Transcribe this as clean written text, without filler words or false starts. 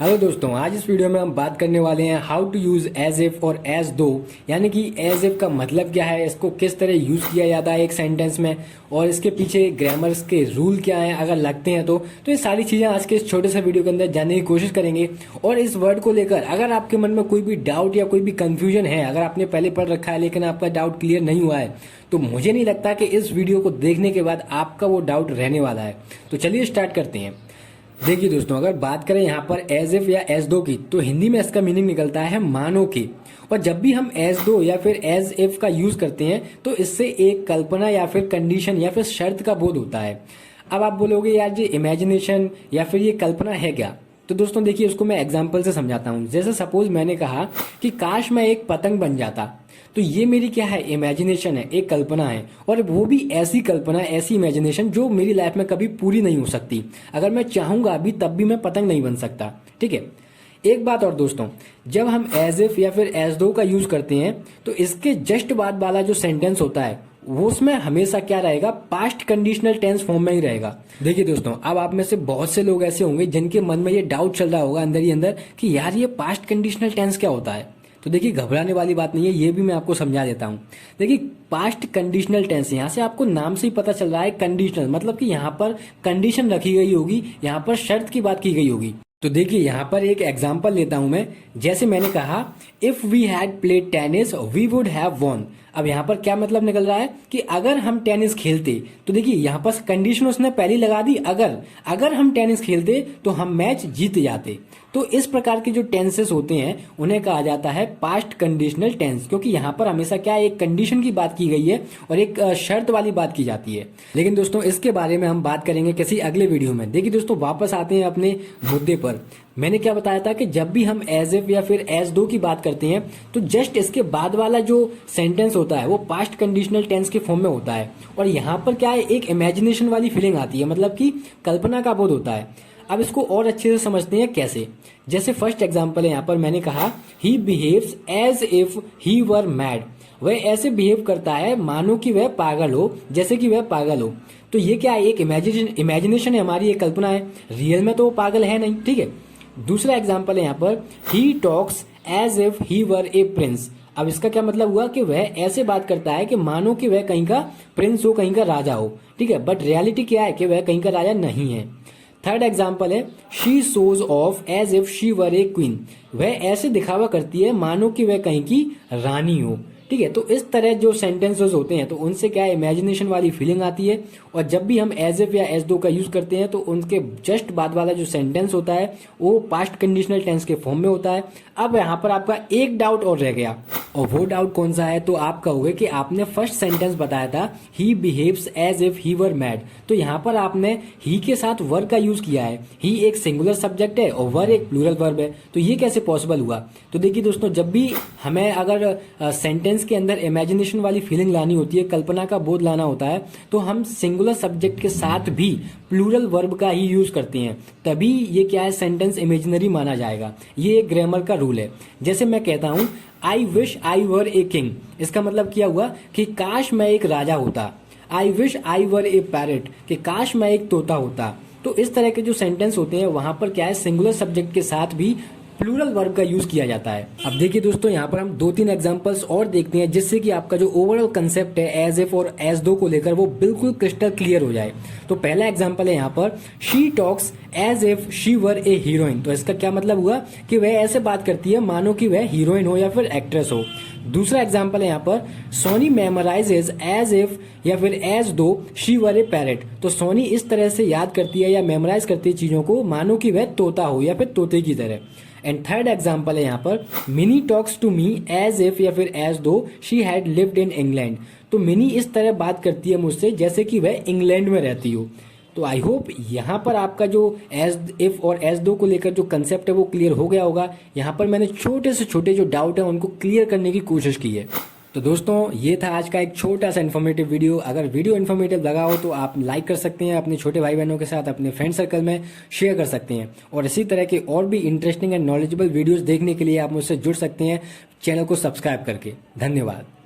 Hello दोस्तों, आज इस वीडियो में हम बात करने वाले हैं how to use as if और एज दो। यानी कि एज इफ का मतलब क्या है, इसको किस तरह यूज किया जाता है एक सेंटेंस में, और इसके पीछे ग्रामर्स के रूल क्या हैं अगर लगते हैं तो ये सारी चीजें आज के इस छोटे से वीडियो के अंदर जानने की कोशिश करेंगे। और इस वर्ड को लेकर अगर आपके मन में कोई भी डाउट या कोई भी कंफ्यूजन है, अगर आपने पहले पढ़ रखा है लेकिन आपका डाउट क्लियर नहीं हुआ है, तो मुझे नहीं लगता कि इस वीडियो को देखने के बाद आपका वो डाउट रहने वाला है। तो चलिए स्टार्ट करते हैं। देखिए दोस्तों, अगर बात करें यहाँ पर एज इफ या एज दो की, तो हिंदी में इसका मीनिंग निकलता है मानो कि। और जब भी हम एज दो या फिर एज इफ का यूज करते हैं तो इससे एक कल्पना या फिर कंडीशन या फिर शर्त का बोध होता है। अब आप बोलोगे यार ये इमेजिनेशन या फिर ये कल्पना है क्या? तो दोस्तों देखिए, उसको मैं एग्जाम्पल से समझाता हूँ। जैसे सपोज मैंने कहा कि काश मैं एक पतंग बन जाता, तो ये मेरी क्या है, इमेजिनेशन है, एक कल्पना है। और वो भी ऐसी कल्पना, ऐसी इमेजिनेशन जो मेरी लाइफ में कभी पूरी नहीं हो सकती। अगर मैं चाहूंगा अभी तब भी मैं पतंग नहीं बन सकता। ठीक है। एक बात और दोस्तों, जब हम एज इफ या फिर एज दो का यूज करते हैं तो इसके जस्ट बाद वाला जो सेंटेंस होता है वो उसमें हमेशा क्या रहेगा, पास्ट कंडीशनल टेंस फॉर्म में ही रहेगा। देखिए दोस्तों, अब आप में से बहुत से लोग ऐसे होंगे जिनके मन में ये डाउट चल रहा होगा अंदर ही अंदर कि यार ये पास्ट कंडीशनल टेंस क्या होता है। तो देखिए, घबराने वाली बात नहीं है, ये भी मैं आपको समझा देता हूँ। देखिए, पास्ट कंडीशनल टेंस, यहाँ से आपको नाम से ही पता चल रहा है कंडीशनल, मतलब कि यहाँ पर कंडीशन रखी गई होगी, यहाँ पर शर्त की बात की गई होगी। तो देखिए, यहाँ पर एक एग्जांपल लेता हूं मैं। जैसे मैंने कहा, if we had played tennis we would have won. अब यहाँ पर क्या मतलब निकल रहा है कि अगर हम टेनिस खेलते, तो देखिए यहाँ पर कंडीशन उसने पहली लगा दी, अगर हम टेनिस खेलते तो हम मैच जीत जाते। तो इस प्रकार के जो टेंसेस होते हैं उन्हें कहा जाता है पास्ट कंडीशनल टेंस, क्योंकि यहाँ पर हमेशा क्या एक कंडीशन की बात की गई है और एक शर्त वाली बात की जाती है। लेकिन दोस्तों, इसके बारे में हम बात करेंगे किसी अगले वीडियो में। देखिए दोस्तों, वापस आते हैं अपने मुद्दे पर। मैंने क्या बताया था कि जब भी हम एज इफ या फिर एज दो की बात करते हैं तो जस्ट इसके बाद वाला जो सेंटेंस होता है वो पास्ट कंडीशनल टेंस के फॉर्म में होता है। और यहाँ पर क्या है, एक इमेजिनेशन वाली फीलिंग आती है, मतलब कि कल्पना का बोध होता है। अब इसको और अच्छे से समझते हैं कैसे। जैसे फर्स्ट एग्जांपल है, यहाँ पर मैंने कहा he behaves as if he were mad. वह ऐसे बिहेव करता है मानो कि वह पागल हो, जैसे कि वह पागल हो। तो ये क्या है, एक इमेजिनेशन है हमारी, एक कल्पना है। रियल में तो वो पागल है नहीं। ठीक है। दूसरा एग्जाम्पल है यहाँ पर, he talks as if he were a prince. अब इसका क्या मतलब हुआ कि वह ऐसे बात करता है कि मानो कि वह कहीं का प्रिंस हो, कहीं का राजा हो। ठीक है। बट रियलिटी क्या है कि वह कहीं का राजा नहीं है। थर्ड एग्जाम्पल है, she shows off as if she were a queen. वह ऐसे दिखावा करती है मानो कि वह कहीं की रानी हो। ठीक है। तो इस तरह जो सेंटेंसेस होते हैं तो उनसे क्या है, इमेजिनेशन वाली फीलिंग आती है। और जब भी हम एज इफ या एज दो का यूज करते हैं तो उनके जस्ट बाद वाला जो सेंटेंस होता है वो पास्ट कंडीशनल टेंस के फॉर्म में होता है। अब यहाँ पर आपका एक डाउट और रह गया, और वो डाउट कौन सा है, तो आप कहोगे कि आपने फर्स्ट सेंटेंस बताया था he behaves as if he were mad. तो यहाँ पर आपने ही के साथ वर का यूज किया है। ही एक सिंगुलर सब्जेक्ट है और वर एक प्लूरल वर्ब है, तो ये कैसे पॉसिबल हुआ? तो देखिए दोस्तों, जब भी हमें अगर सेंटेंस के अंदर इमेजिनेशन वाली फीलिंग लानी होती है, कल्पना का बोध लाना होता है, तो हम सिंगुलर सब्जेक्ट के साथ भी प्लूरल वर्ब का ही यूज करते हैं, तभी ये क्या है, सेंटेंस इमेजिनरी माना जाएगा। ये एक ग्रामर का रूल है। जैसे मैं कहता हूं, I wish I were a king. इसका मतलब क्या हुआ कि काश मैं एक राजा होता। I wish I were A parrot, कि काश मैं एक तोता होता। तो इस तरह के जो सेंटेंस होते हैं वहां पर क्या है, सिंगुलर सब्जेक्ट के साथ भी प्लूरल वर्ब का यूज किया जाता है। अब देखिए दोस्तों, यहाँ पर हम 2-3 एग्जांपल्स और देखते हैं जिससे कि आपका जो ओवरऑल कंसेप्ट है एज इफ और एज दो को लेकर वो बिल्कुल क्रिस्टल क्लियर हो जाए। तो पहला एग्जांपल है यहाँ पर, she talks as if she were a heroine. तो इसका क्या मतलब हुआ कि वह ऐसे बात करती है मानो कि वह हीरोइन हो या फिर एक्ट्रेस हो। दूसरा एग्जाम्पल है यहाँ पर, सोनी मेमोराइजेज एज इफ या फिर as though she were A parrot. तो सोनी इस तरह से याद करती है या मेमोराइज करती है चीजों को मानो कि वह तोता हो या फिर तोते की तरह। एंड थर्ड एग्जाम्पल है यहाँ पर, Mini talks to me as if या फिर as though she had lived in England. तो मिनी इस तरह बात करती है मुझसे जैसे कि वह इंग्लैंड में रहती हो। तो आई होप यहाँ पर आपका जो एज इफ और एज दो को लेकर जो कंसेप्ट है वो क्लियर हो गया होगा। यहाँ पर मैंने छोटे से छोटे जो डाउट है उनको क्लियर करने की कोशिश की है। तो दोस्तों, ये था आज का एक छोटा सा इन्फॉर्मेटिव वीडियो। अगर वीडियो इन्फॉर्मेटिव लगा हो तो आप लाइक कर सकते हैं, अपने छोटे भाई बहनों के साथ अपने फ्रेंड सर्कल में शेयर कर सकते हैं। और इसी तरह के और भी इंटरेस्टिंग एंड नॉलेजेबल वीडियोस देखने के लिए आप मुझसे जुड़ सकते हैं चैनल को सब्सक्राइब करके। धन्यवाद।